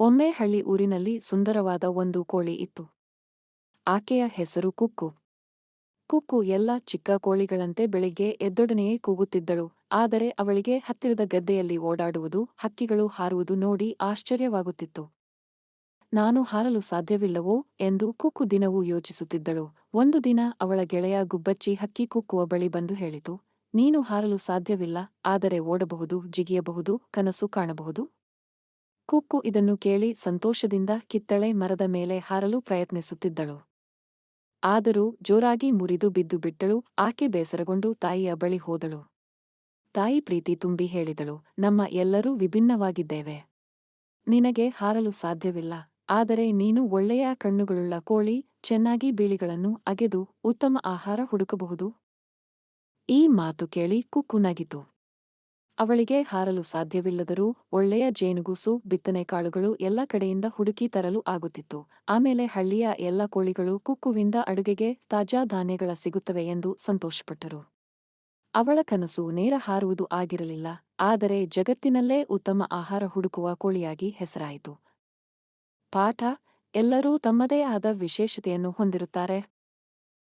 ಒಮ್ಮೆ ಹಳ್ಳಿ ಊರಿನಲ್ಲಿ ಸುಂದರವಾದ ಒಂದು ಕೋಳಿ ಇತ್ತು. ಆಕೆಯ ಹೆಸರು ಕುಕ್ಕು. ಕುಕ್ಕು ಎಲ್ಲ ಚಿಕ್ಕ ಕೋಳಿಗಳಂತೆ ಬೆಳಿಗ್ಗೆ ಎದ್ದೊಡನೆಯೇ ಕೂಗುತ್ತಿದ್ದಳು. ಆದರೆ ಅವಳಿಗೆ ಹತ್ತಿರದ ಗದ್ದೆಯಲ್ಲಿ ಓಡಾಡುವುದು, ಹಕ್ಕಿಗಳು ಹಾರುವುದು ನೋಡಿ ಆಶ್ಚರ್ಯವಾಗುತ್ತಿತ್ತು. ನಾನು ಹಾರಲು ಸಾಧ್ಯವಿಲ್ಲವೋ ಎಂದು ಕುಕ್ಕು ದಿನವೂ ಯೋಚಿಸುತ್ತಿದ್ದಳು. ಒಂದು ದಿನ ಅವಳ ಗೆಳೆಯ ಗುಬ್ಬಚ್ಚಿ ಹಕ್ಕಿ ಕುಕ್ಕುವ ಬಳಿ ಬಂದು ಹೇಳಿತು, ನೀನು ಹಾರಲು ಸಾಧ್ಯವಿಲ್ಲ, ಆದರೆ ಓಡಬಹುದು, ಜಿಗಿಯಬಹುದು, ಕನಸು ಕಾಣಬಹುದು. ಕುಕ್ಕು ಇದನ್ನು ಕೇಳಿ ಸಂತೋಷದಿಂದ ಕಿತ್ತಳೆ ಮರದ ಮೇಲೆ ಹಾರಲು ಪ್ರಯತ್ನಿಸುತ್ತಿದ್ದಳು. ಆದರೂ ಜೋರಾಗಿ ಮುರಿದು ಬಿದ್ದು ಬಿಟ್ಟಳು. ಆಕೆ ಬೇಸರಗೊಂಡು ತಾಯಿಯ ಬಳಿ ಹೋದಳು. ತಾಯಿ ಪ್ರೀತಿ ತುಂಬಿ ಹೇಳಿದಳು, ನಮ್ಮ ಎಲ್ಲರೂ ವಿಭಿನ್ನವಾಗಿದ್ದೇವೆ. ನಿನಗೆ ಹಾರಲು ಸಾಧ್ಯವಿಲ್ಲ, ಆದರೆ ನೀನು ಒಳ್ಳೆಯ ಕಣ್ಣುಗಳುಳ್ಳ ಕೋಳಿ, ಚೆನ್ನಾಗಿ ಬೀಳಿಗಳನ್ನು ಅಗೆದು ಉತ್ತಮ ಆಹಾರ ಹುಡುಕಬಹುದು. ಈ ಮಾತು ಕೇಳಿ ಕುಕ್ಕು ನಗಿತು. ಅವಳಿಗೆ ಹಾರಲು ಸಾಧ್ಯವಿಲ್ಲದರೂ ಒಳ್ಳೆಯ ಜೇನುಗೂಸು, ಬಿತ್ತನೆಕಾಳುಗಳು ಎಲ್ಲ ಕಡೆಯಿಂದ ಹುಡುಕಿ ತರಲು ಆಗುತ್ತಿತ್ತು. ಆಮೇಲೆ ಹಳ್ಳಿಯ ಎಲ್ಲ ಕೋಳಿಗಳು ಕುಕ್ಕುವಿಂದ ಅಡುಗೆಗೆ ತಾಜಾ ಧಾನ್ಯಗಳ ಸಿಗುತ್ತವೆ ಎಂದು ಸಂತೋಷಪಟ್ಟರು. ಅವಳ ಕನಸು ನೇರ ಹಾರುವುದು ಆಗಿರಲಿಲ್ಲ, ಆದರೆ ಜಗತ್ತಿನಲ್ಲೇ ಉತ್ತಮ ಆಹಾರ ಹುಡುಕುವ ಕೋಳಿಯಾಗಿ ಹೆಸರಾಯಿತು. ಪಾಠ: ಎಲ್ಲರೂ ತಮ್ಮದೇ ಆದ ವಿಶೇಷತೆಯನ್ನು ಹೊಂದಿರುತ್ತಾರೆ.